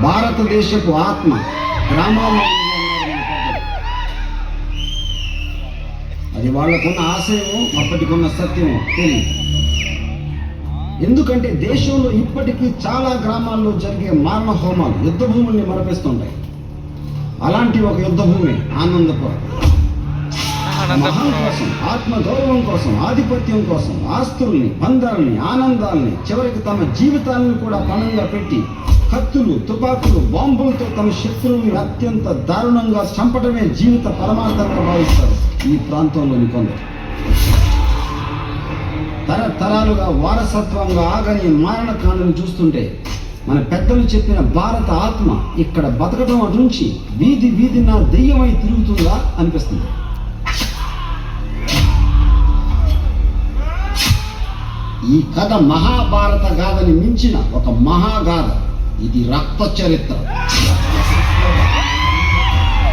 భారతదేశపు ఆత్మ గ్రామాల్లో అది వాళ్ళకున్న ఆశయము, అప్పటికున్న సత్యము తెలియదు. ఎందుకంటే దేశంలో ఇప్పటికీ చాలా గ్రామాల్లో జరిగే మారణ హోమాలు యుద్ధ భూముల్ని మరపిస్తుంటాయి. అలాంటి ఒక యుద్ధ భూమి ఆనందపురం. మహం కోసం, ఆత్మ గౌరవం కోసం, ఆధిపత్యం కోసం ఆస్తుల్ని, బంధాలని, ఆనందాల్ని, చివరికి తమ జీవితాలను కూడా పణంగా పెట్టి కత్తులు, తుపాకులు, బాంబులతో తమ శత్రువుని అత్యంత దారుణంగా చంపడమే జీవిత పరమార్థంగా భావిస్తారు ఈ ప్రాంతంలోని కొందరు. తరతరాలుగా వారసత్వంగా ఆగని మారణకాండను చూస్తుంటే మన పెద్దలు చెప్పిన భారత ఆత్మ ఇక్కడ బతకడం అటుంచి వీధి వీధిన దెయ్యమై తిరుగుతుందా అనిపిస్తుంది. ఈ కథ మహాభారత గాథని మించిన ఒక మహాగాథ. ఇది రక్త చరిత్ర.